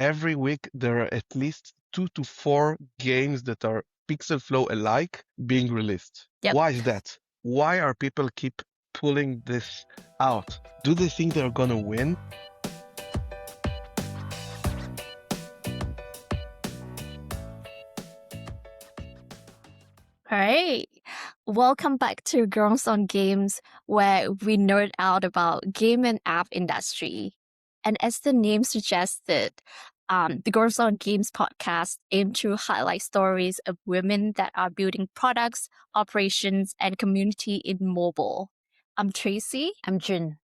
every week there are at least 2 to 4 games that are pixel flow alike being released. Yep. Why is that? Why are people keep pulling this out? Do they think they're gonna win? All right. Welcome back to Girls on Games, where we nerd out about game and app industry. And as the name suggested, the Girls on Games podcast aim to highlight stories of women that are building products, operations, and community in mobile. I'm Tracy. I'm Jun.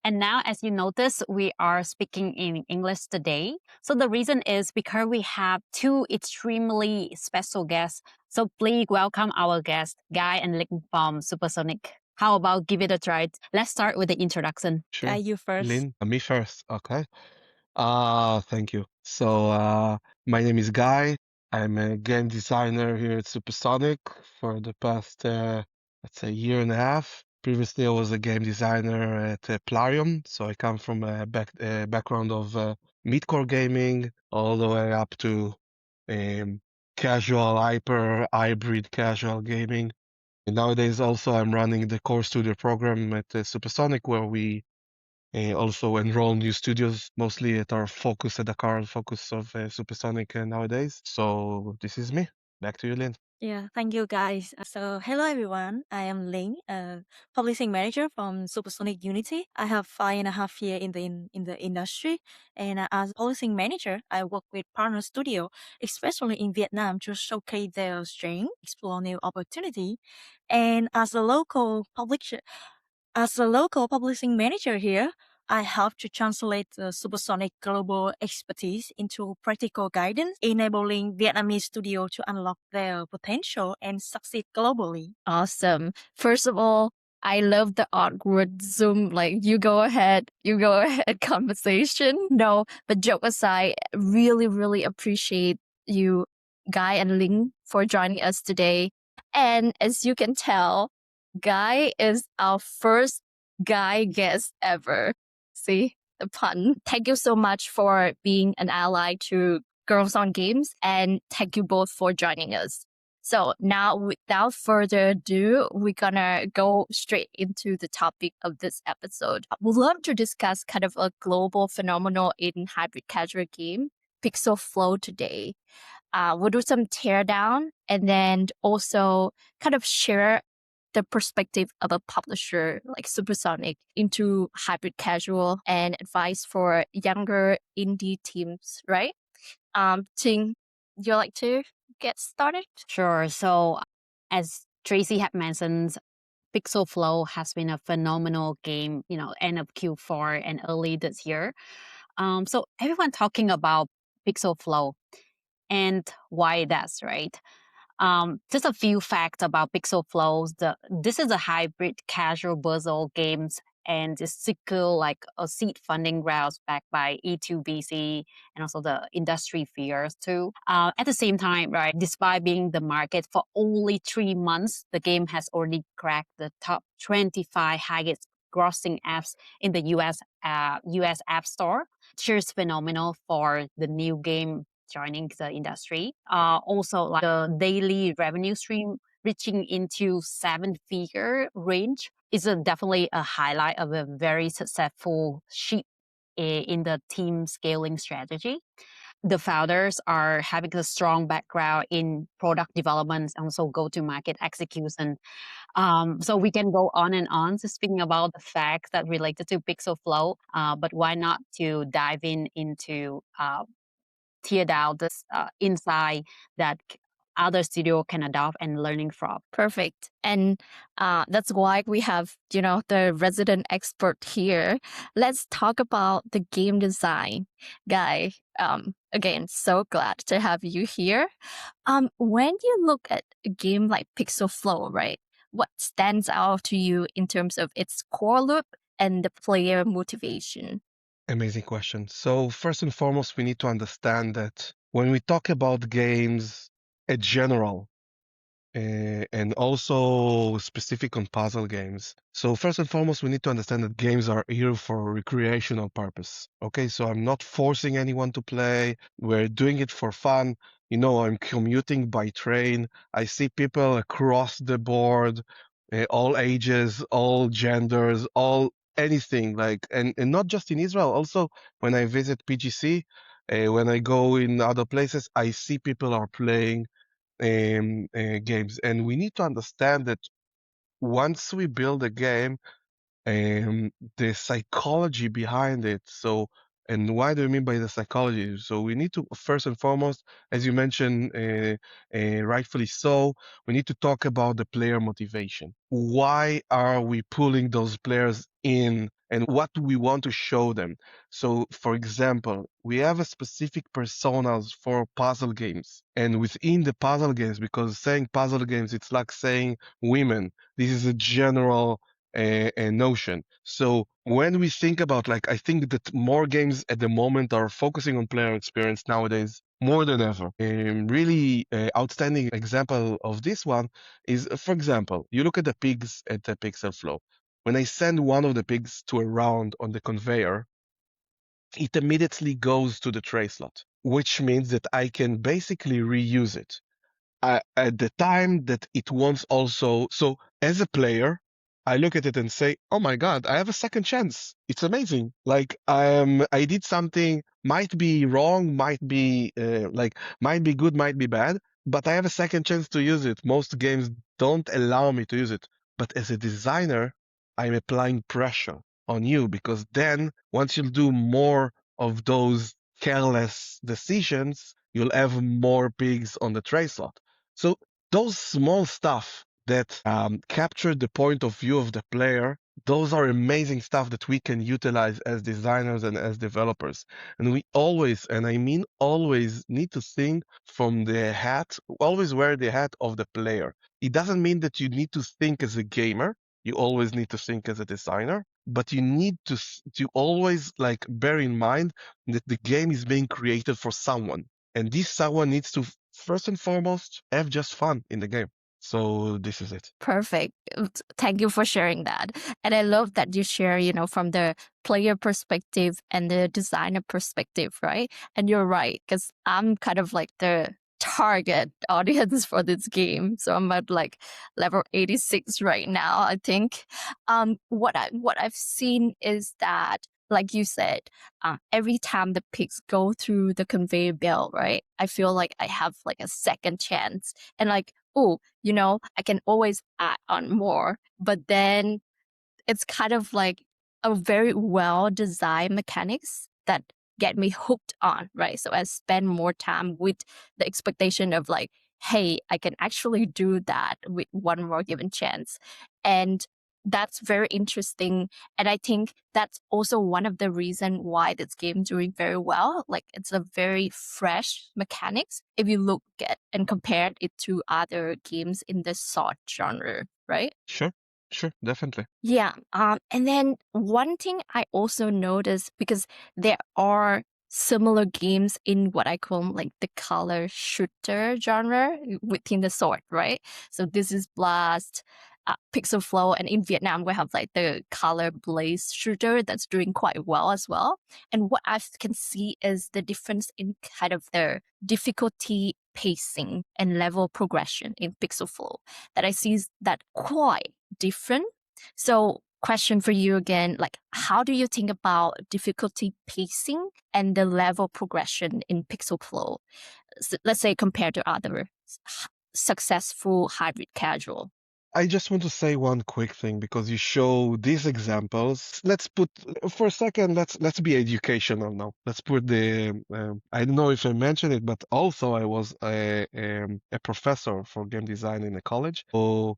And now, as you notice, we are speaking in English today. So the reason is because we have two extremely special guests. So please welcome our guests, Guy and Linh from Supersonic. How about give it a try? Let's start with the introduction. Sure. Guy, you first. Lynn, me first. Okay. Thank you. So, my name is Guy. I'm a game designer here at Supersonic for the past, let's say, year and a half. Previously, I was a game designer at Plarium, so I come from a background of mid-core gaming all the way up to casual, hyper, hybrid casual gaming. And nowadays, also, I'm running the core studio program at Supersonic, where we also enroll new studios, mostly at our focus, at the current focus of Supersonic nowadays. So this is me. Back to you, Lynn. Yeah, thank you guys. So hello everyone. I am Ling, publishing manager from Supersonic Unity. I have 5.5 years in the industry, and as publishing manager, I work with partner studio, especially in Vietnam, to showcase their strength, explore new opportunity. And as a local publishing manager here, I help to translate the Supersonic global expertise into practical guidance, enabling Vietnamese studio to unlock their potential and succeed globally. Awesome. First of all, I love the awkward Zoom, like you go ahead conversation. No, but joke aside, really appreciate you, Guy and Ling, for joining us today. And as you can tell, Guy is our first guy guest ever. See the pun. Thank you so much for being an ally to Girls on Games, and thank you both for joining us. So now, without further ado, we're gonna go straight into the topic of this episode. We'd love to discuss kind of a global phenomenon in hybrid casual game, Pixel Flow, today. We'll do some teardown and then also kind of share the perspective of a publisher like Supersonic into hybrid casual and advice for younger indie teams, right? Ting, you like to get started? Sure. So as Tracy had mentioned, Pixel Flow has been a phenomenal game, end of Q4 and early this year. So everyone talking about Pixel Flow and why that's right. Just a few facts about Pixel Flows. This is a hybrid casual puzzle games and it's sequel like a seed funding routes backed by E2BC and also the industry fears too. At the same time, right, despite being the market for only 3 months, the game has already cracked the top 25 highest grossing apps in the US App Store. Cheers phenomenal for the new game joining the industry. Also, like the daily revenue stream reaching into 7-figure range is definitely a highlight of a very successful shift in the team scaling strategy. The founders are having a strong background in product development and also go-to-market execution. So we can go on and on to speaking about the facts that related to Pixel Flow, but why not to dive into tear down this insight that other studio can adopt and learning from. Perfect. And that's why we have, the resident expert here. Let's talk about the game design. Guy, again, so glad to have you here. When you look at a game like Pixel Flow, right, what stands out to you in terms of its core loop and the player motivation? Amazing question. So first and foremost, we need to understand that when we talk about games in general, and also specific on puzzle games. So first and foremost, we need to understand that games are here for recreational purpose. Okay, so I'm not forcing anyone to play. We're doing it for fun. I'm commuting by train. I see people across the board, all ages, all genders, all anything like, and not just in Israel. Also, when I visit PGC, when I go in other places, I see people are playing games. And we need to understand that once we build a game, the psychology behind it. So, and why do we mean by the psychology? So we need to, first and foremost, as you mentioned, rightfully so, we need to talk about the player motivation. Why are we pulling those players in, and what do we want to show them? So, for example, we have a specific personas for puzzle games, and within the puzzle games, because saying puzzle games, it's like saying women. This is a general a notion. So when we think about, like, I think that more games at the moment are focusing on player experience nowadays more than ever. A really outstanding example of this one is, for example, you look at the pigs at the Pixel Flow. When I send one of the pigs to a round on the conveyor, it immediately goes to the tray slot, which means that I can basically reuse it at the time that it wants also. So as a player, I look at it and say, "Oh my God, I have a second chance. It's amazing. Like I did something, might be wrong, might be good, might be bad, but I have a second chance to use it. Most games don't allow me to use it. But as a designer, I'm applying pressure on you, because then once you do more of those careless decisions, you'll have more pigs on the tray slot. So those small stuff that capture the point of view of the player, those are amazing stuff that we can utilize as designers and as developers. And we always, and I mean always, need to think from the hat, always wear the hat of the player. It doesn't mean that you need to think as a gamer. You always need to think as a designer, but you need to always like bear in mind that the game is being created for someone. And this someone needs to, first and foremost, have just fun in the game. So this is it. Perfect. Thank you for sharing that. And I love that you share, from the player perspective and the designer perspective, right? And you're right, because I'm kind of like the target audience for this game. So I'm at like level 86 right now, I think. What I've seen is that, like you said, every time the pigs go through the conveyor belt, right? I feel like I have like a second chance. And like, oh, I can always add on more. But then it's kind of like a very well designed mechanics that get me hooked on, right? So I spend more time with the expectation of like, hey, I can actually do that with one more given chance. And that's very interesting. And I think that's also one of the reasons why this game doing very well. Like it's a very fresh mechanics if you look at and compare it to other games in the sort genre, right? Sure, definitely. Yeah. And then one thing I also noticed, because there are similar games in what I call like the color shooter genre within the sort, right? So this is Blast, Pixel Flow, and in Vietnam we have like the Color Blaze shooter that's doing quite well as well. And what I can see is the difference in kind of the difficulty pacing and level progression in Pixel Flow that I see is that quite different. So question for you again, like how do you think about difficulty pacing and the level progression in Pixel Flow? So let's say compared to other successful hybrid casual. I just want to say one quick thing, because you show these examples. Let's put for a second. Let's be educational now. Let's put the. I don't know if I mentioned it, but also I was a professor for game design in a college. So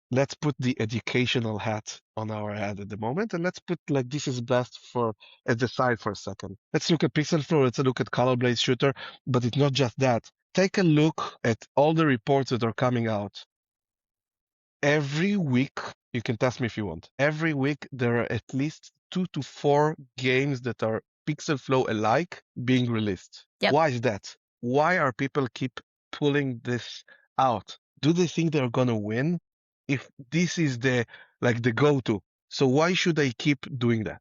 let's put the educational hat on our head at the moment, and let's put like this is best for at the side for a second. Let's look at Pixel Flow. Let's look at Color Blaze Shooter, but it's not just that. Take a look at all the reports that are coming out. Every week, you can test me if you want. Every week, there are at least 2 to 4 games that are Pixel Flow alike being released. Yep. Why is that? Why are people keep pulling this out? do they think they're gonna win if this is the go-to? So why should I keep doing that?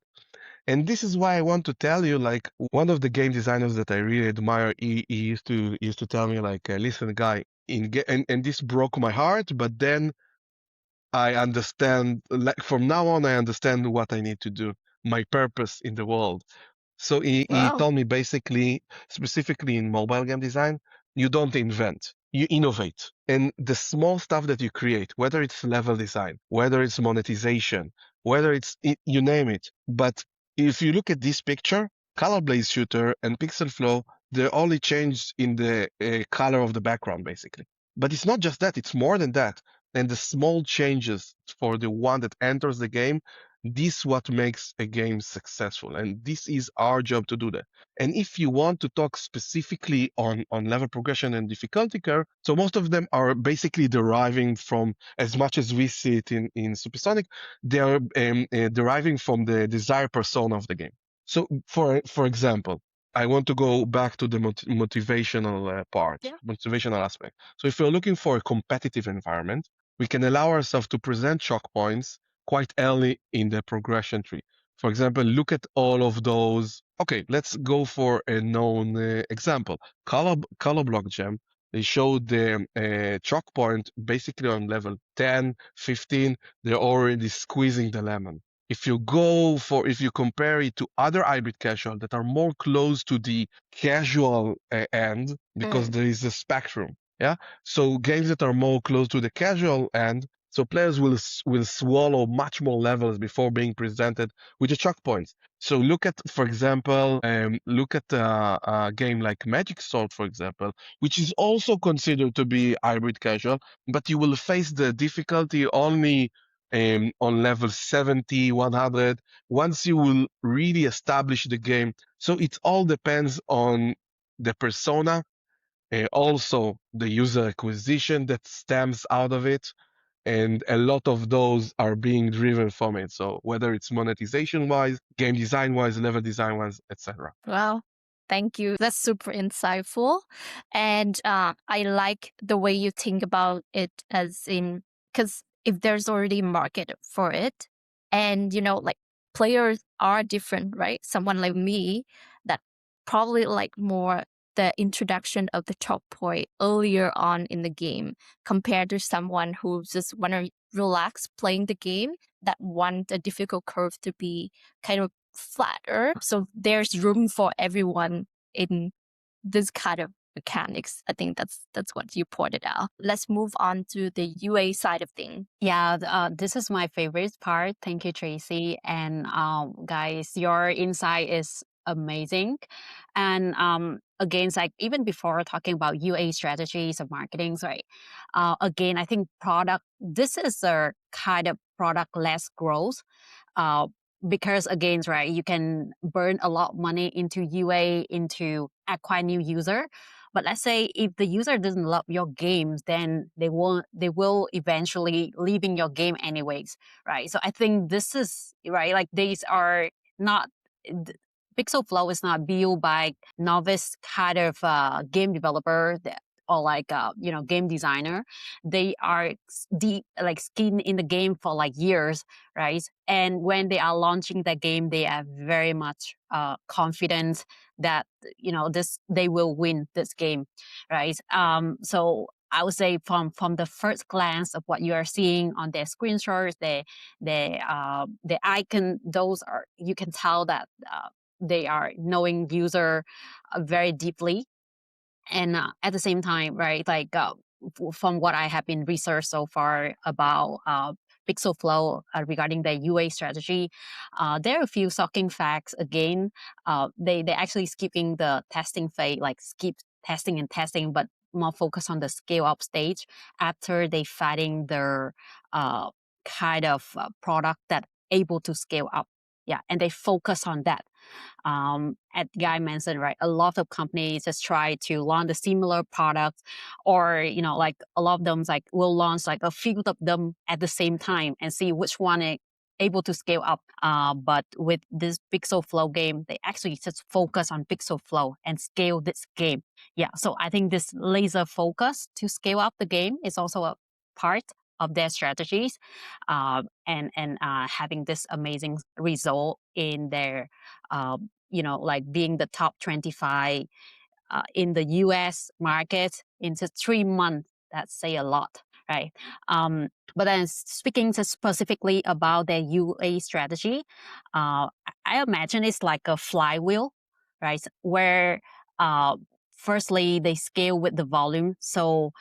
And this is why I want to tell you, like, one of the game designers that I really admire, he used to tell me, like, listen, guy, and this broke my heart, but then I understand, like, from now on, I understand what I need to do, my purpose in the world. So he Wow. told me basically, specifically in mobile game design, you don't invent, you innovate. And the small stuff that you create, whether it's level design, whether it's monetization, whether you name it. But if you look at this picture, Color Blaze Shooter and Pixel Flow, they're only changed in the color of the background, basically. But it's not just that, it's more than that. And the small changes for the one that enters the game, this what makes a game successful, and this is our job to do that. And if you want to talk specifically on level progression and difficulty curve, so most of them are basically deriving from, as much as we see it in Supersonic, they are deriving from the desired persona of the game. So for example, I want to go back to the motivational part, Yeah. motivational aspect. So if you're looking for a competitive environment, we can allow ourselves to present choke points quite early in the progression tree. For example, look at all of those. Okay, let's go for a known example. Color Block Gem, they showed the choke point basically on level 10, 15. They're already squeezing the lemon. If you compare it to other hybrid casual that are more close to the casual end, because there is a spectrum. Yeah. So games that are more close to the casual end, so players will swallow much more levels before being presented with the choke points. So look at, for example, look at a game like Magic Sword, for example, which is also considered to be hybrid casual, but you will face the difficulty only on level 70, 100, once you will really establish the game. So it all depends on the persona, also the user acquisition that stems out of it, and a lot of those are being driven from it. So whether it's monetization wise, game design wise, level design wise, etc. Wow. Thank you. That's super insightful. And I like the way you think about it, as in, because if there's already a market for it, and, like, players are different, right? Someone like me that probably like more the introduction of the top point earlier on in the game compared to someone who just want to relax playing the game, that want the difficult curve to be kind of flatter. So there's room for everyone in this kind of mechanics. I think that's what you pointed out. Let's move on to the UA side of things. Yeah, this is my favorite part. Thank you, Tracy. And guys, your insight is amazing. And again, it's like even before talking about UA strategies of marketing, right? Again, I think this is a kind of product-less growth. Because again, right, you can burn a lot of money into UA, into acquire new user. But let's say if the user doesn't love your games, then they will eventually leaving your game anyways, right? So I think this is right. Like these are not Pixel Flow is not built by novice kind of game developer or like game designer. They are deep like skin in the game for like years, right? And when they are launching the game, they are very much confident that they will win this game, right? So I would say from the first glance of what you are seeing on their screenshots, the icon, those are, you can tell that they are knowing user very deeply. And at the same time, right, like from what I have been researched so far about Pixel Flow regarding the UA strategy, there are a few shocking facts. Again, they actually skipping the testing phase, like skip testing and testing, but more focus on the scale up stage after they fighting their kind of product that able to scale up. Yeah, and they focus on that. As Guy mentioned, right, a lot of companies just try to launch a similar product, or like a lot of them like will launch like a few of them at the same time and see which one able to scale up. But with this Pixel Flow game, they actually just focus on Pixel Flow and scale this game. Yeah, so I think this laser focus to scale up the game is also a part of their strategies, and having this amazing result in their, like being the top 25 in the US market in just 3 months. That say a lot, right? But then speaking specifically about their UA strategy, I imagine it's like a flywheel, right? Where firstly they scale with the volume, so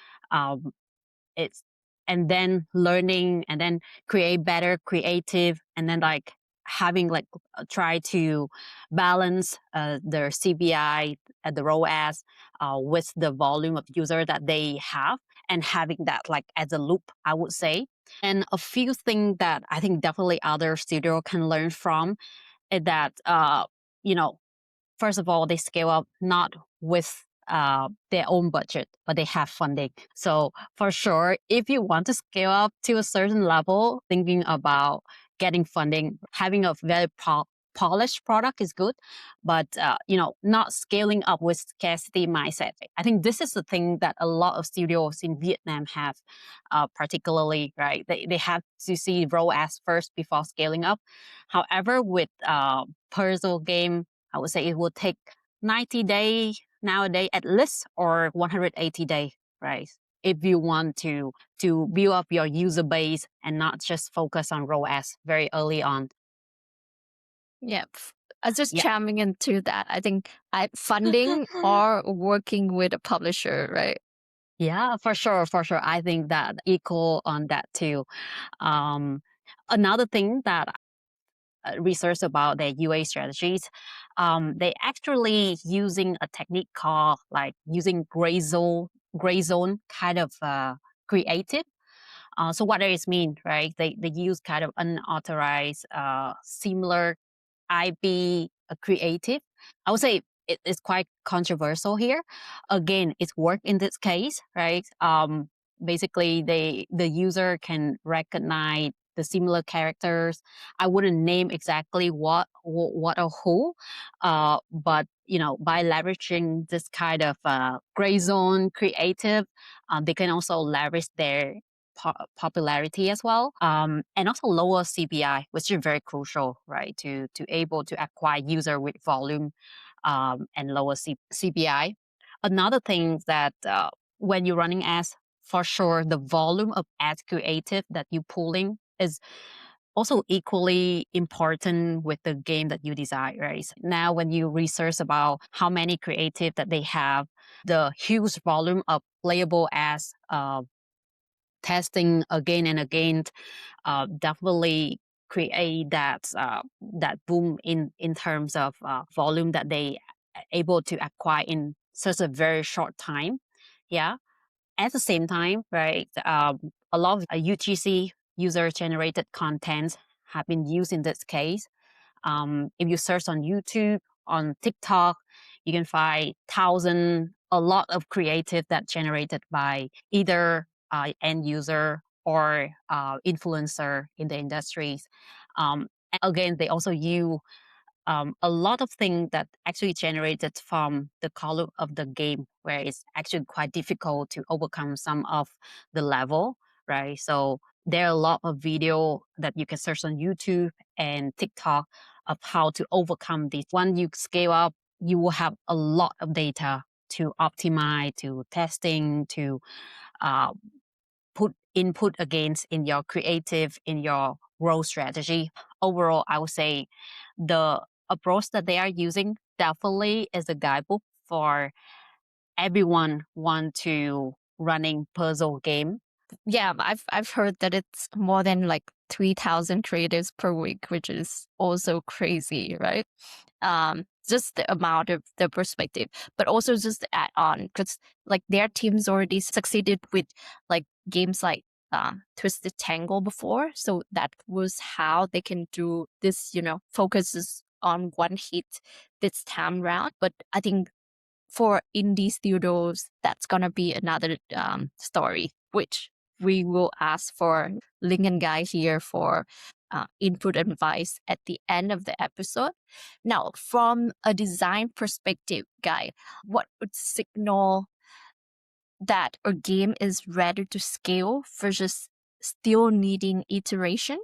it's and then learning and then create better creative, and then like having like try to balance their CPI at the ROAS with the volume of user that they have, and having that like as a loop, I would say. And a few things that I think definitely other studio can learn from is that first of all, they scale up not with their own budget, but they have funding. So for sure, if you want to scale up to a certain level, thinking about getting funding, having a very polished product is good, but not scaling up with scarcity mindset. I think this is the thing that a lot of studios in Vietnam have, particularly, right? They have to see ROAS first before scaling up. However, with puzzle game, I would say it will take 90 days nowadays at least, or 180 days, right? If you want to build up your user base and not just focus on ROAS very early on. Yeah. I just Yeah. chiming into that. I think funding or working with a publisher, right? Yeah, for sure, for sure. I think that equal on that too. Another thing that research about their UA strategies, they actually using a technique called like using gray zone kind of creative. So what does it mean, right? They use kind of unauthorized, similar IP creative. I would say it's quite controversial here. Again, it's work in this case, right? Basically, the user can recognize the similar characters. I wouldn't name exactly what or who, but by leveraging this kind of gray zone creative, they can also leverage their popularity as well, and also lower CPI, which is very crucial, right? To able to acquire user with volume, and lower CPI. Another thing that when you're running ads, for sure, the volume of ad creative that you're pulling is also equally important with the game that you design, right? So now, when you research about how many creative that they have, the huge volume of playable ads, testing again and again, definitely create that boom in terms of volume that they able to acquire in such a very short time. Yeah. At the same time, right, a lot of UGC, user generated content, have been used in this case. If you search on YouTube, on TikTok, you can find a lot of creative that generated by either end user or influencer in the industries. And again, they also use a lot of things that actually generated from the color of the game, where it's actually quite difficult to overcome some of the level, right? So there are a lot of video that you can search on YouTube and TikTok of how to overcome this. When you scale up, you will have a lot of data to optimize, to testing, to uh, put input against in your creative, in your growth strategy. Overall, I would say the approach that they are using definitely is a guidebook for everyone want to running puzzle game. Yeah, I've heard that it's more than like 3,000 creatives per week, which is also crazy, right? Just the amount of the perspective, but also just to add on, because like their teams already succeeded with like games like Twisted Tangle before, so that was how they can do this. Focuses on one hit this time round. But I think for indie studios, that's gonna be another story, which we will ask for Linh and Guy here for input and advice at the end of the episode. Now, from a design perspective, Guy, what would signal that a game is ready to scale versus still needing iteration?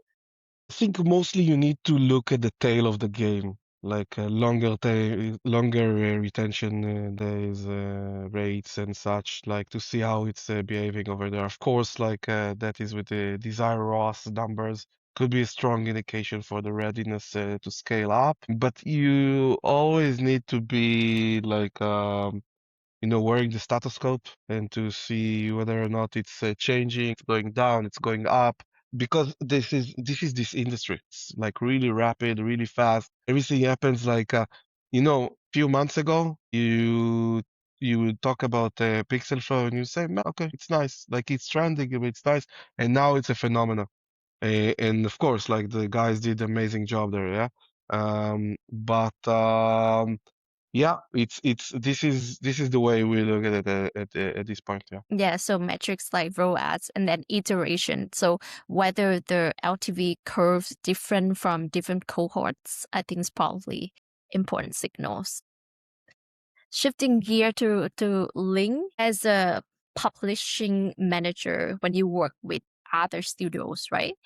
I think mostly you need to look at the tail of the game, like longer retention days, rates and such, like to see how it's behaving over there. Of course, like that is with the desire ROAS numbers, could be a strong indication for the readiness to scale up. But you always need to be like wearing the stethoscope and to see whether or not it's changing, it's going down, it's going up. Because this industry. It's like really rapid, really fast. Everything happens like few months ago, you would talk about pixel flow and you say, "Man, okay, it's nice. Like it's trending, it's nice." And now it's a phenomenon. And of course, like the guys did amazing job there, yeah. But yeah, it's this is the way we look at it at this point, yeah. Yeah, so metrics like ROAS and then iteration. So whether the LTV curves different from different cohorts, I think is probably important signals. Shifting gear to Ling, as a publishing manager, when you work with other studios, right?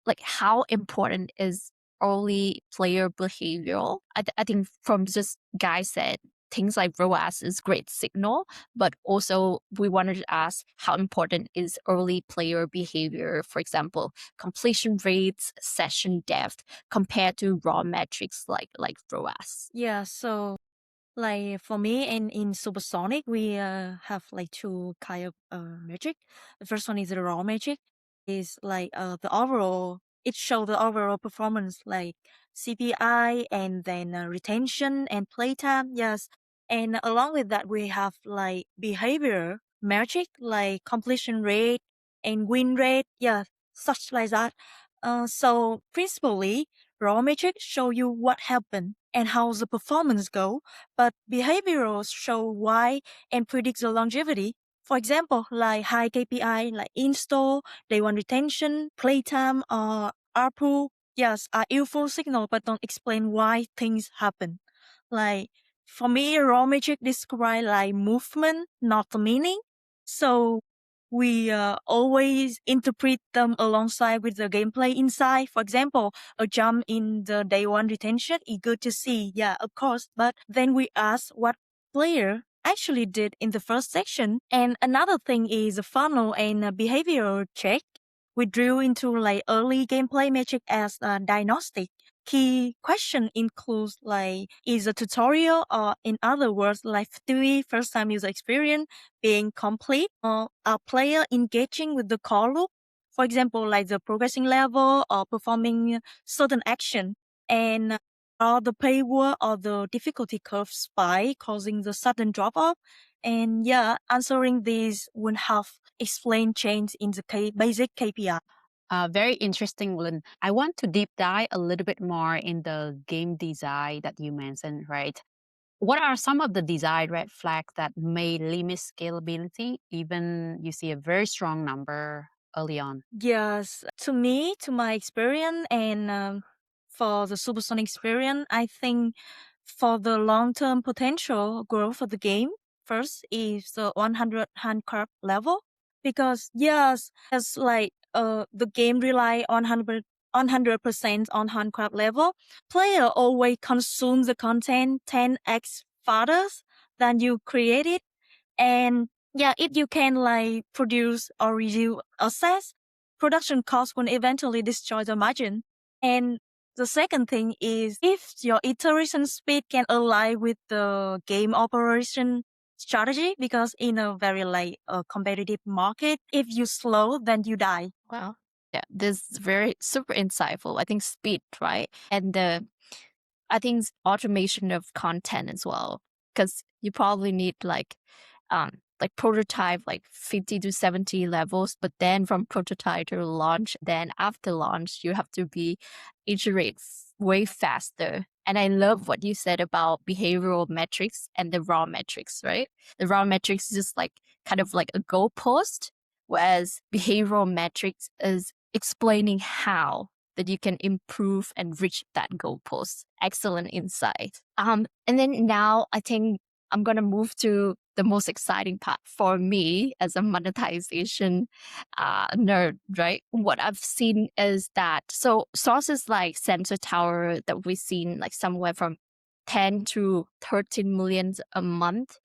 Like how important is early player behavioral? I think from just Guy said, things like ROAS is great signal, but also we wanted to ask how important is early player behavior, for example, completion rates, session depth, compared to raw metrics like ROAS. Yeah, so like for me and in Supersonic, we have like two kind of metric. The first one is the raw metric, is like the overall. It shows the overall performance like CPI and then retention and playtime. Yes, and along with that, we have like behavior metric like completion rate and win rate. Yeah, such like that. So principally, raw metrics show you what happened and how the performance go, but behavioral show why and predict the longevity. For example, like high KPI like install, day one retention, playtime, or ARPU, yes, are useful signal but don't explain why things happen. Like for me, raw metric describe like movement, not the meaning. So we always interpret them alongside with the gameplay inside. For example, a jump in the day one retention is good to see, yeah, of course. But then we ask what player actually did in the first section. And another thing is a funnel and a behavioral check. We drill into like early gameplay metric as a diagnostic. Key question includes like is a tutorial or in other words like theory first time user experience being complete or a player engaging with the core loop. For example, like the progressing level or performing certain action and are the paywall or the difficulty curve spike causing the sudden drop off. And yeah, answering these would have explained change in the basic KPI. Very interesting, Lynn. I want to deep dive a little bit more in the game design that you mentioned, right? What are some of the design red flags that may limit scalability, even you see a very strong number early on? Yes, to me, to my experience, and for the Supersonic experience, I think for the long-term potential growth of the game, first is the 100 handcraft level, because yes, as like the game rely on 100% on handcraft level, player always consume the content 10x faster than you create it, and yeah, if you can like produce or reduce assets, production costs will eventually destroy the margin. And the second thing is if your iteration speed can align with the game operation strategy, because in a very like competitive market, if you slow, then you die. Wow. Yeah, this is very super insightful. I think speed, right? And I think automation of content as well, because you probably need like prototype like 50 to 70 levels, but then from prototype to launch, then after launch you have to be iterate way faster. And I love what you said about behavioral metrics and the raw metrics, right? The raw metrics is just like kind of like a goalpost, whereas behavioral metrics is explaining how that you can improve and reach that goalpost. Excellent insight. And then now I think I'm gonna move to the most exciting part for me as a monetization nerd, right? What I've seen is that sources like Sensor Tower that we've seen like somewhere from 10 to 13 million a month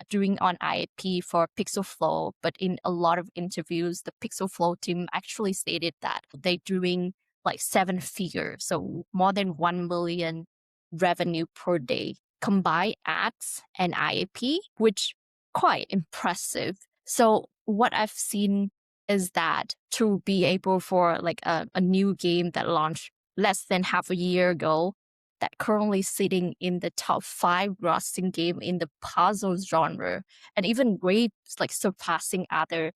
doing on IAP for Pixel Flow, but in a lot of interviews, the Pixel Flow team actually stated that they're doing like 7 figures, so more than 1 million revenue per day, combine ads and IAP, which quite impressive. So what I've seen is that to be able for like a new game that launched less than half a year ago, that currently sitting in the top 5 grossing game in the puzzle genre, and even way like surpassing other,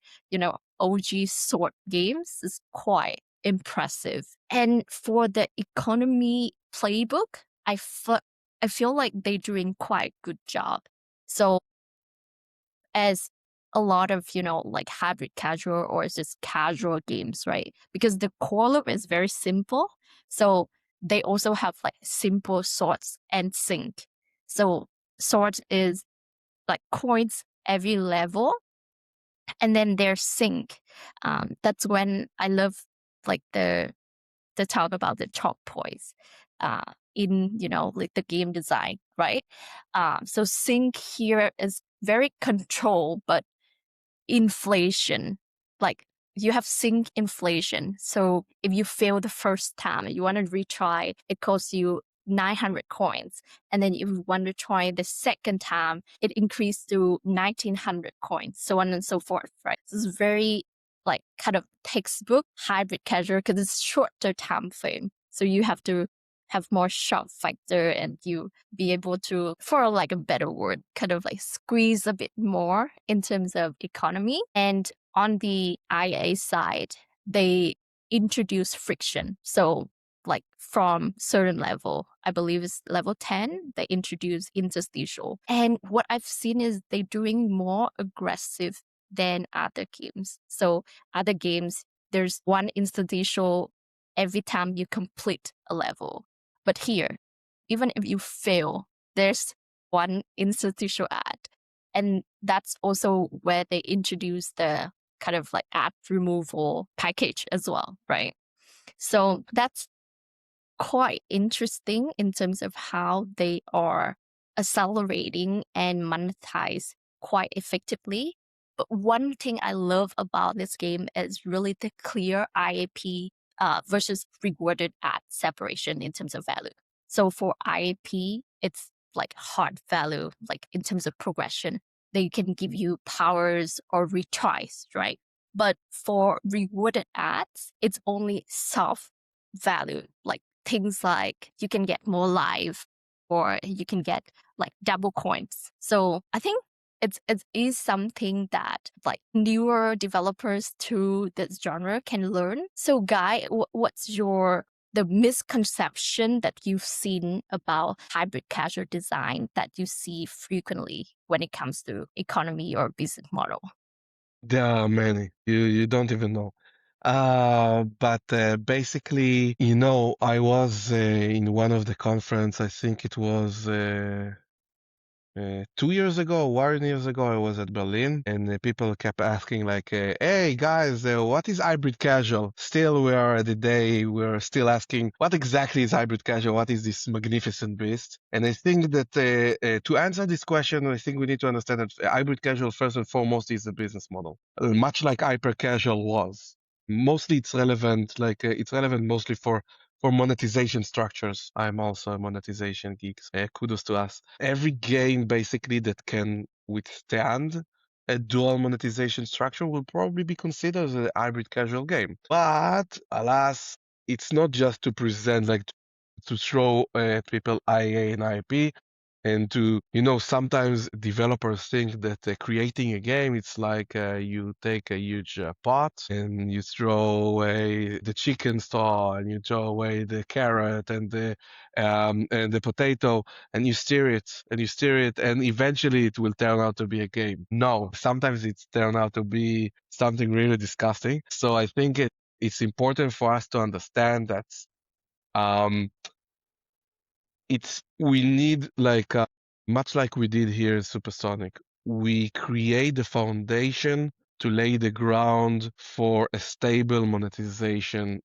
OG sort games is quite impressive. And for the economy playbook, I feel like they're doing quite good job. So as a lot of, like hybrid casual or just casual games, right? Because the core loop is very simple. So they also have like simple sorts and sync. So sort is like coins every level, and then there's sync. That's when I love like the talk about the chalk points in like the game design, right? So sync here is very controlled, but inflation, like you have sync inflation. So if you fail the first time, you want to retry, it costs you 900 coins. And then if you want to try the second time, it increased to 1900 coins, so on and so forth, right? This is very like kind of textbook hybrid casual because it's shorter time frame. So you have to have more shot factor and you be able to, for like a better word, kind of like squeeze a bit more in terms of economy. And on the IA side, they introduce friction. So like from certain level, I believe it's level 10, they introduce interstitial. And what I've seen is they're doing more aggressive than other games. So other games, there's one interstitial every time you complete a level. But here, even if you fail, there's one institutional ad. And that's also where they introduce the kind of like ad removal package as well, right? So that's quite interesting in terms of how they are accelerating and monetize quite effectively. But one thing I love about this game is really the clear IAP versus rewarded ad separation in terms of value. So for IAP, it's like hard value, like in terms of progression. They can give you powers or retries, right? But for rewarded ads, it's only soft value, like things like you can get more live or you can get like double coins. So I think it is something that like newer developers to this genre can learn. So Guy, what's the misconception that you've seen about hybrid casual design that you see frequently when it comes to economy or business model? There are many. You don't even know. But basically, I was in one of the conference. I think it was 2 years ago, 1 year ago, I was at Berlin, and people kept asking like, "Hey guys, what is hybrid casual?" Still, we are at the day we're still asking, "What exactly is hybrid casual? What is this magnificent beast?" And I think that to answer this question, I think we need to understand that hybrid casual first and foremost is a business model, much like hyper casual was. Mostly, it's relevant. It's relevant mostly for monetization structures. I'm also a monetization geek. Kudos to us. Every game basically that can withstand a dual monetization structure will probably be considered as a hybrid casual game. But alas, it's not just to present like to throw at people IA and IP. And sometimes developers think that creating a game, it's like you take a huge pot and you throw away the chicken stock and you throw away the carrot and the potato and you stir it and eventually it will turn out to be a game. No, sometimes it's turn out to be something really disgusting. So I think it's important for us to understand that we need much like we did here in Supersonic, we create the foundation to lay the ground for a stable monetization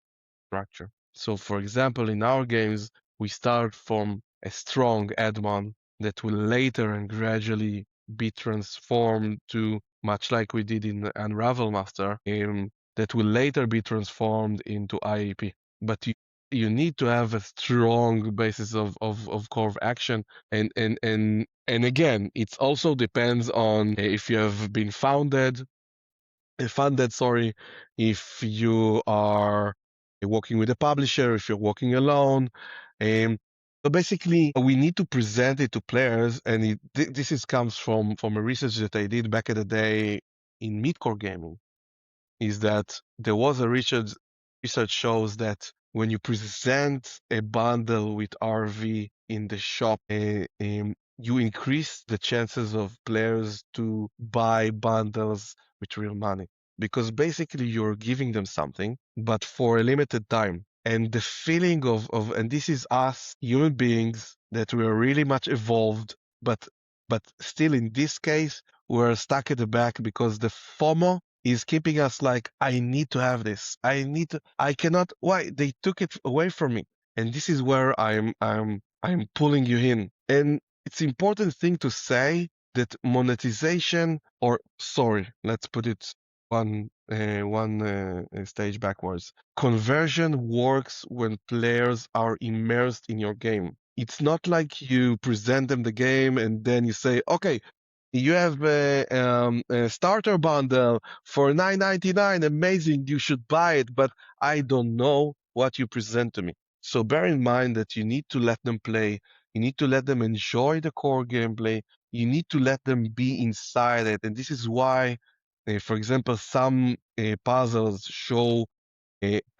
structure. So for example, in our games, we start from a strong add-on that will later and gradually be transformed to, much like we did in Unravel Master, that will later be transformed into IAP. But you need to have a strong basis of core of action, and again, it also depends on if you have been funded, sorry, if you are working with a publisher, if you're working alone. So basically, we need to present it to players, and this comes from a research that I did back in the day in midcore gaming, is that there was a research shows that when you present a bundle with RV in the shop, you increase the chances of players to buy bundles with real money, because basically you're giving them something, but for a limited time. And the feeling and this is us human beings that we are really much evolved, but still in this case, we're stuck at the back because the FOMO is keeping us like, I need to have this. I cannot, why? They took it away from me. And this is where I'm pulling you in. And it's important thing to say that monetization, or sorry, let's put it one stage backwards. Conversion works when players are immersed in your game. It's not like you present them the game and then you say, okay, you have a starter bundle for $9.99. Amazing, you should buy it, but I don't know what you present to me. So bear in mind that you need to let them play. You need to let them enjoy the core gameplay. You need to let them be inside it. And this is why, for example, some puzzles show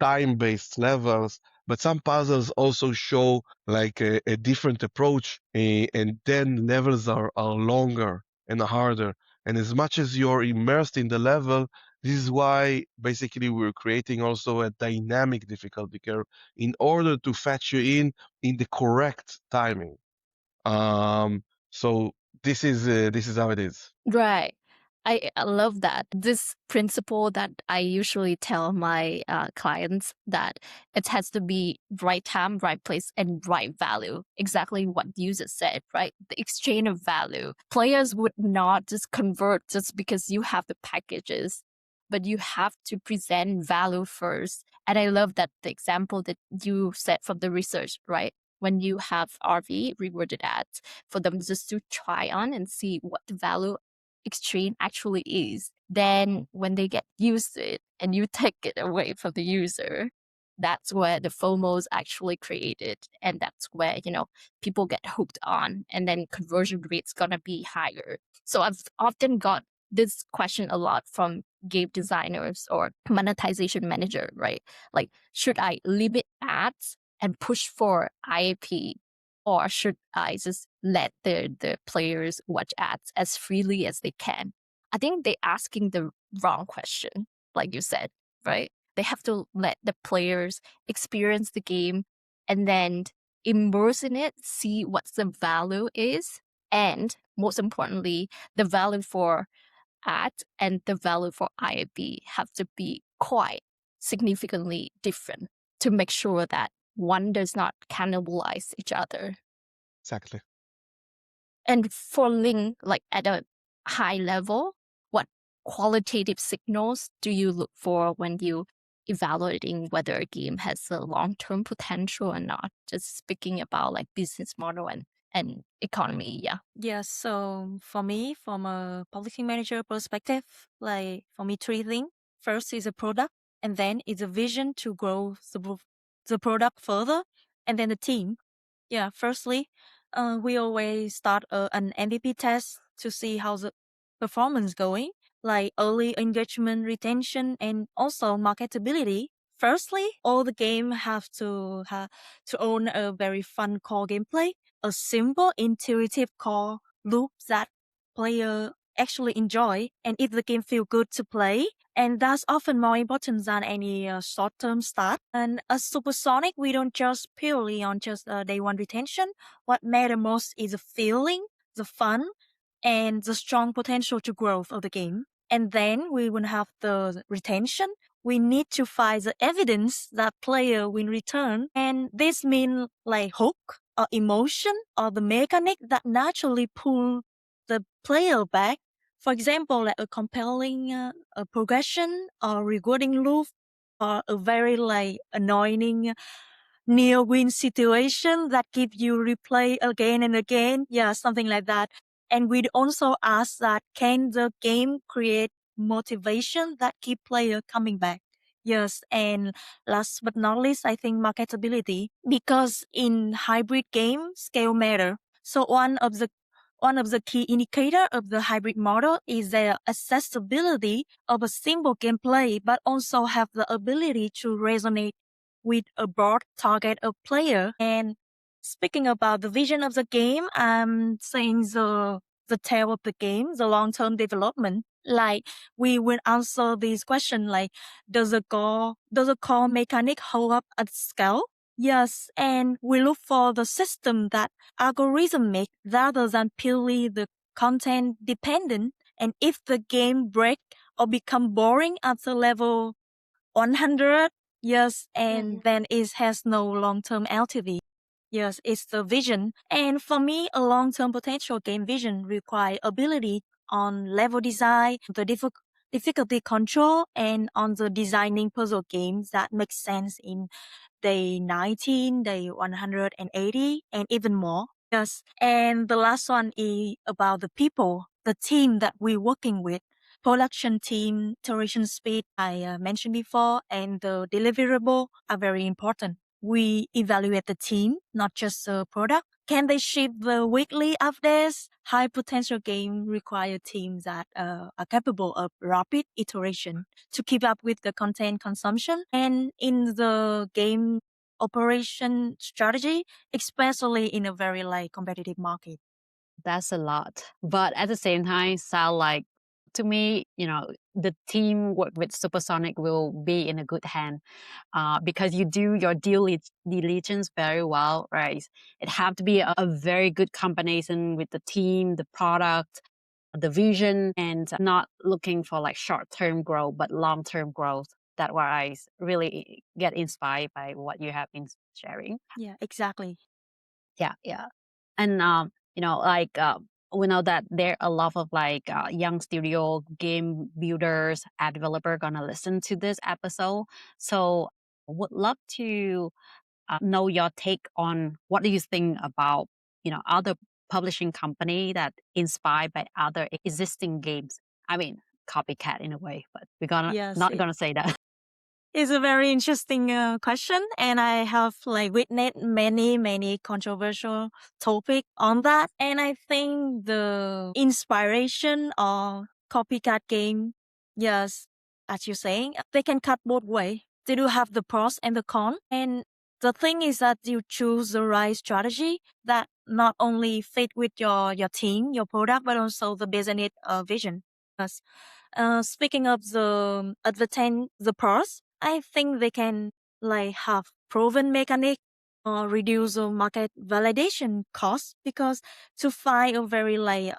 time-based levels, but some puzzles also show like a different approach, and then levels are longer and harder. And as much as you're immersed in the level, this is why basically we're creating also a dynamic difficulty curve in order to fetch you in the correct timing. So this is how it is. Right. I love that. This principle that I usually tell my clients, that it has to be right time, right place, and right value. Exactly what you just said, right? The exchange of value. Players would not just convert just because you have the packages, but you have to present value first. And I love that the example that you said from the research, right? When you have RV rewarded ads for them just to try on and see what the value exchange actually is. Then when they get used to it and you take it away from the user, that's where the FOMO is actually created. And that's where, people get hooked on, and then conversion rate's gonna be higher. So I've often got this question a lot from game designers or monetization manager, right? Like, should I limit ads and push for IAP, or should I just let the players watch ads as freely as they can? I think they're asking the wrong question, like you said, right? They have to let the players experience the game and then immerse in it, see what the value is, and most importantly, the value for ad and the value for IAB have to be quite significantly different to make sure that one does not cannibalize each other. Exactly. And for Ling, like at a high level, what qualitative signals do you look for when you evaluating whether a game has a long-term potential or not? Just speaking about like business model and economy, yeah. Yeah, so for me, from a publishing manager perspective, like for me, three things. First is a product, and then it's a vision to grow the product further, and then the team. Yeah, firstly, we always start an MVP test to see how the performance going, like early engagement, retention, and also marketability. Firstly, all the game have to own a very fun core gameplay, a simple, intuitive core loop that player actually enjoy and if the game feel good to play. And that's often more important than any short-term start. And as Supersonic, we don't just purely on just day one retention. What matter most is the feeling, the fun, and the strong potential to growth of the game. And then we will have the retention. We need to find the evidence that player will return. And this means like hook or emotion or the mechanic that naturally pull the player back. For example, like a compelling a progression or rewarding loop or a very like annoying near win situation that keep you replay again and again. Yeah, something like that. And we'd also ask that can the game create motivation that keep player coming back? Yes, and last but not least, I think marketability because in hybrid game, scale matter. So one of the key indicator of the hybrid model is the accessibility of a simple gameplay, but also have the ability to resonate with a broad target of player. And speaking about the vision of the game, I'm saying the tail of the game, the long-term development. Like we will answer this question like does the core mechanic hold up at scale? Yes, and we look for the system that algorithmic rather than purely the content dependent. And if the game break or become boring at the level 100, yes, and then it has no long-term LTV. Yes, it's the vision. And for me, a long-term potential game vision require ability on level design, the difficulty control, and on the designing puzzle games that make sense in day 19, day 180, and even more. Yes, and the last one is about the people, the team that we're working with. Production team, iteration speed, I mentioned before, and the deliverable are very important. We evaluate the team, not just the product. Can they ship the weekly updates? High potential game require teams that are capable of rapid iteration to keep up with the content consumption. And in the game operation strategy, especially in a very like competitive market. That's a lot. But at the same time, sound like to me, the team work with Supersonic will be in a good hand because you do your due diligence very well, right? It have to be a very good combination with the team, the product, the vision, and not looking for like short-term growth, but long-term growth. That's why I really get inspired by what you have been sharing. Yeah, exactly. Yeah. And like we know that there are a lot of like young studio game builders, app developer gonna listen to this episode. So would love to know your take on what do you think about other publishing company that inspired by other existing games. I mean, copycat in a way, but we're gonna Yes, not gonna say that. it's a very interesting question, and I have like witnessed many controversial topic on that. And I think the inspiration of copycat game, yes, as you're saying, they can cut both way. They do have the pros and the con, and the thing is that you choose the right strategy that not only fit with your team, your product, but also the business vision. Yes. Speaking of the advertise the pros, I think they can like have proven mechanic or reduce the market validation cost because to find a very like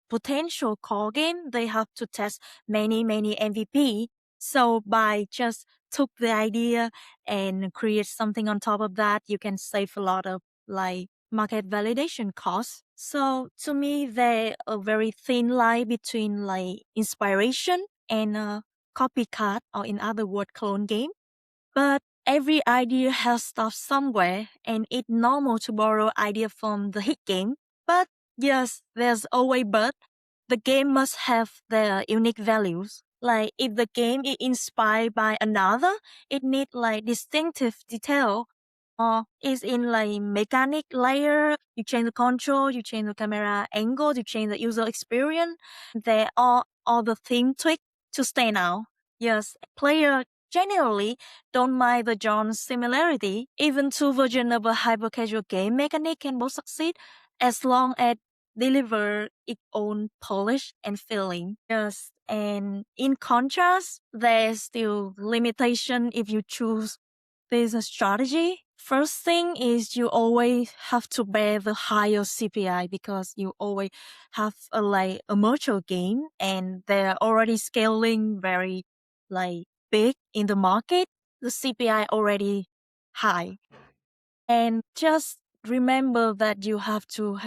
potential core game, they have to test many MVP. So by just took the idea and create something on top of that, you can save a lot of like market validation costs. So to me, there a very thin line between like inspiration and copycat, or in other words, clone game. But every idea has stuff somewhere, and it's normal to borrow idea from the hit game. But yes, there's always but. The game must have their unique values. Like if the game is inspired by another, it needs like distinctive detail or is in like mechanic layer. You change the control, you change the camera angle, you change the user experience. They are all the theme tweak to stand out. Yes, player generally don't mind the genre similarity. Even two versions of a hyper casual game mechanic can both succeed as long as deliver its own polish and feeling. Yes, and in contrast, there's still limitation if you choose this strategy. First thing is you always have to bear the higher CPI because you always have a mature game and they're already scaling very big in the market. The CPI already high. And just remember that you have to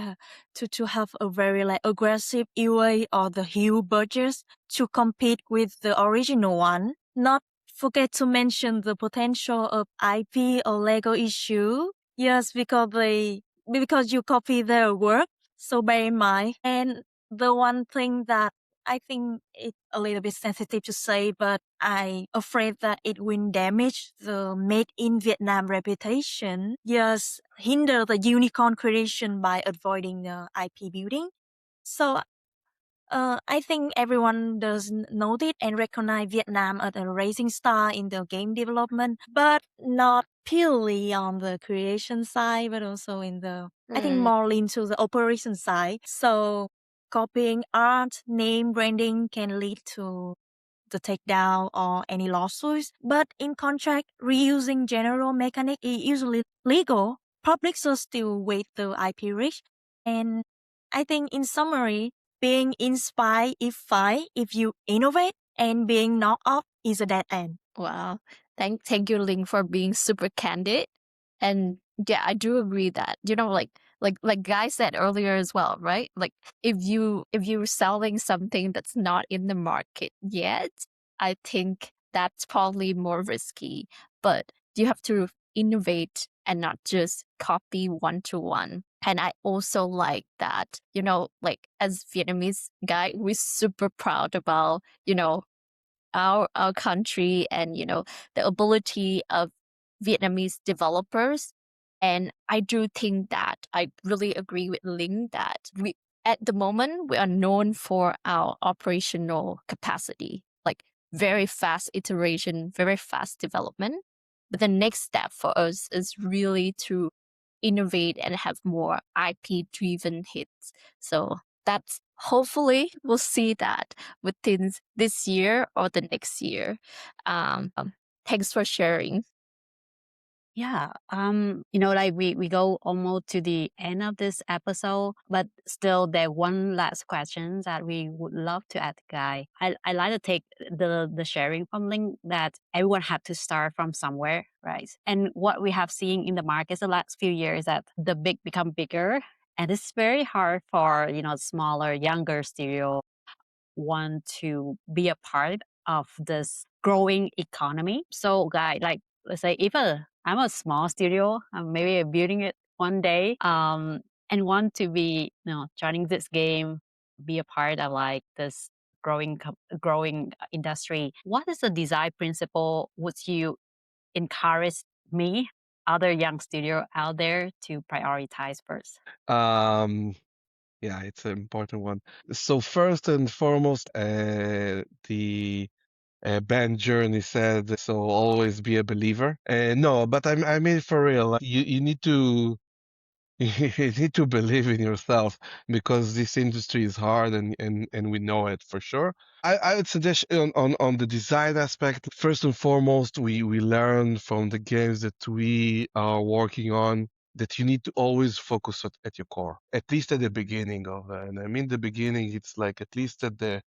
have a very aggressive UA or the huge budgets to compete with the original one. Not forget to mention the potential of IP or Lego issue. Yes, because you copy their work, so bear in mind. And the one thing that I think it's a little bit sensitive to say, but I'm afraid that it will damage the made in Vietnam reputation. Yes, hinder the unicorn creation by avoiding the IP building. So I think everyone does note it and recognize Vietnam as a rising star in the game development, but not purely on the creation side, but also in the, I think more into the operation side. So copying art, name branding can lead to the takedown or any lawsuits. But in contract, reusing general mechanic is usually legal. Publishers still wait the IP risk. And I think in summary, being inspired is fine if you innovate, and being knocked off is a dead end. Wow. Thank you, Ling, for being super candid. And yeah, I do agree that, like Guy said earlier as well, right? Like if you're selling something that's not in the market yet, I think that's probably more risky. But you have to innovate and not just copy one to one. And I also like that, like as Vietnamese guy, we're super proud about, our country and the ability of Vietnamese developers. And I do think that I really agree with Ling that we at the moment we are known for our operational capacity, like very fast iteration, very fast development. But the next step for us is really to innovate and have more IP driven hits. So that's hopefully we'll see that within this year or the next year. Thanks for sharing. Yeah. Like we go almost to the end of this episode, but still there one last question that we would love to ask Guy. I like to take the sharing from Link that everyone had to start from somewhere, right? And what we have seen in the markets the last few years that the big become bigger. And it's very hard for, smaller, younger studio want to be a part of this growing economy. So, Guy, like let's say if I'm a small studio, I'm maybe building it one day, and want to be, joining this game, be a part of like this growing industry. What is the design principle would you encourage me, other young studio out there to prioritize first? Yeah, it's an important one. So first and foremost, the Ben Journey said, so always be a believer. No, but I mean for real, you need to you need to believe in yourself because this industry is hard and we know it for sure. I would suggest on the design aspect, first and foremost, we learn from the games that we are working on that you need to always focus at your core, at least at the beginning of it. And I mean the beginning, it's like at least at the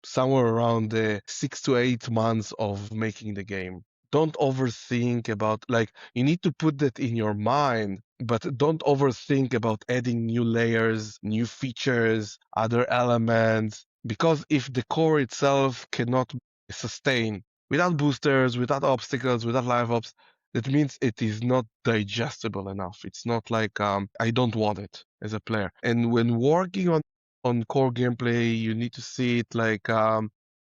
somewhere around the 6 to 8 months of making the game. Don't overthink about, like, you need to put that in your mind, but don't overthink about adding new layers, new features, other elements, because if the core itself cannot sustain without boosters, without obstacles, without live ops, that means it is not digestible enough. It's not like I don't want it as a player. And when working on core gameplay, you need to see it like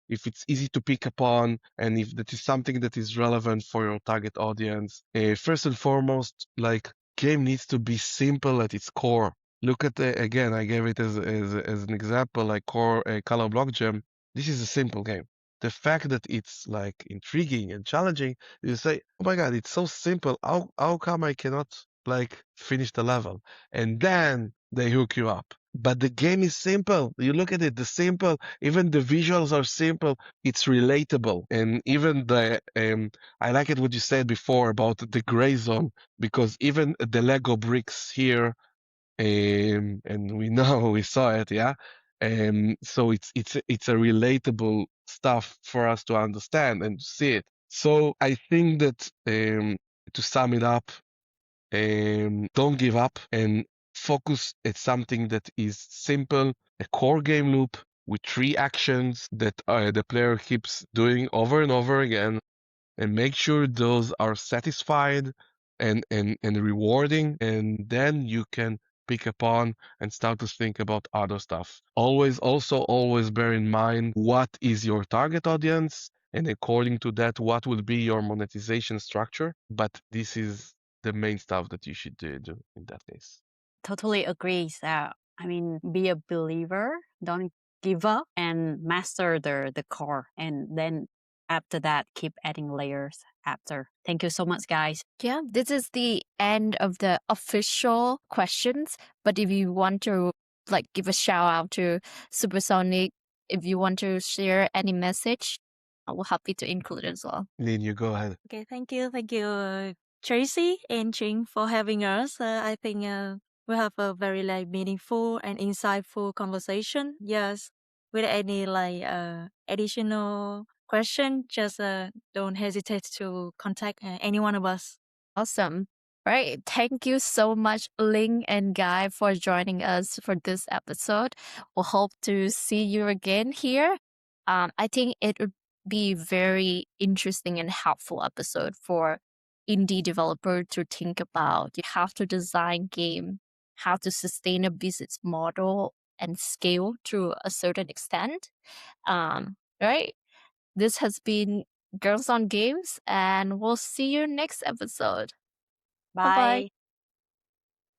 if it's easy to pick upon and if that is something that is relevant for your target audience. First and foremost, like game needs to be simple at its core. Look at the, again, I gave it as an example, like core color block gem. This is a simple game. The fact that it's like intriguing and challenging, you say, oh my God, it's so simple. How come I cannot like finish the level, and then they hook you up. But the game is simple. You look at it, the simple, even the visuals are simple. It's relatable. And even I like it what you said before about the gray zone, because even the Lego bricks here, and we know we saw it, yeah. So it's a relatable stuff for us to understand and to see it. So I think that to sum it up, don't give up and focus at something that is simple, a core game loop with 3 actions that the player keeps doing over and over again, and make sure those are satisfied and rewarding, and then you can pick upon and start to think about other stuff. Always bear in mind what is your target audience, and according to that, what will be your monetization structure. But this is the main stuff that you should do in that case. Totally agree. I mean, be a believer, don't give up, and master the core, and then after that, keep adding layers after. Thank you so much, guys. Yeah, this is the end of the official questions. But if you want to like give a shout out to Supersonic, if you want to share any message, I will happy to include as well. Lin, you go ahead. Okay, thank you, Tracy and Ching for having us. I think we have a very like meaningful and insightful conversation. Yes, with any like additional question, just don't hesitate to contact any one of us. Awesome. Right. Thank you so much, Ling and Guy, for joining us for this episode. We'll hope to see you again here. I think it would be very interesting and helpful episode for indie developer to think about. You have to design game, how to sustain a business model and scale to a certain extent. Right. This has been Girls on Games, and we'll see you next episode. Bye. Bye-bye.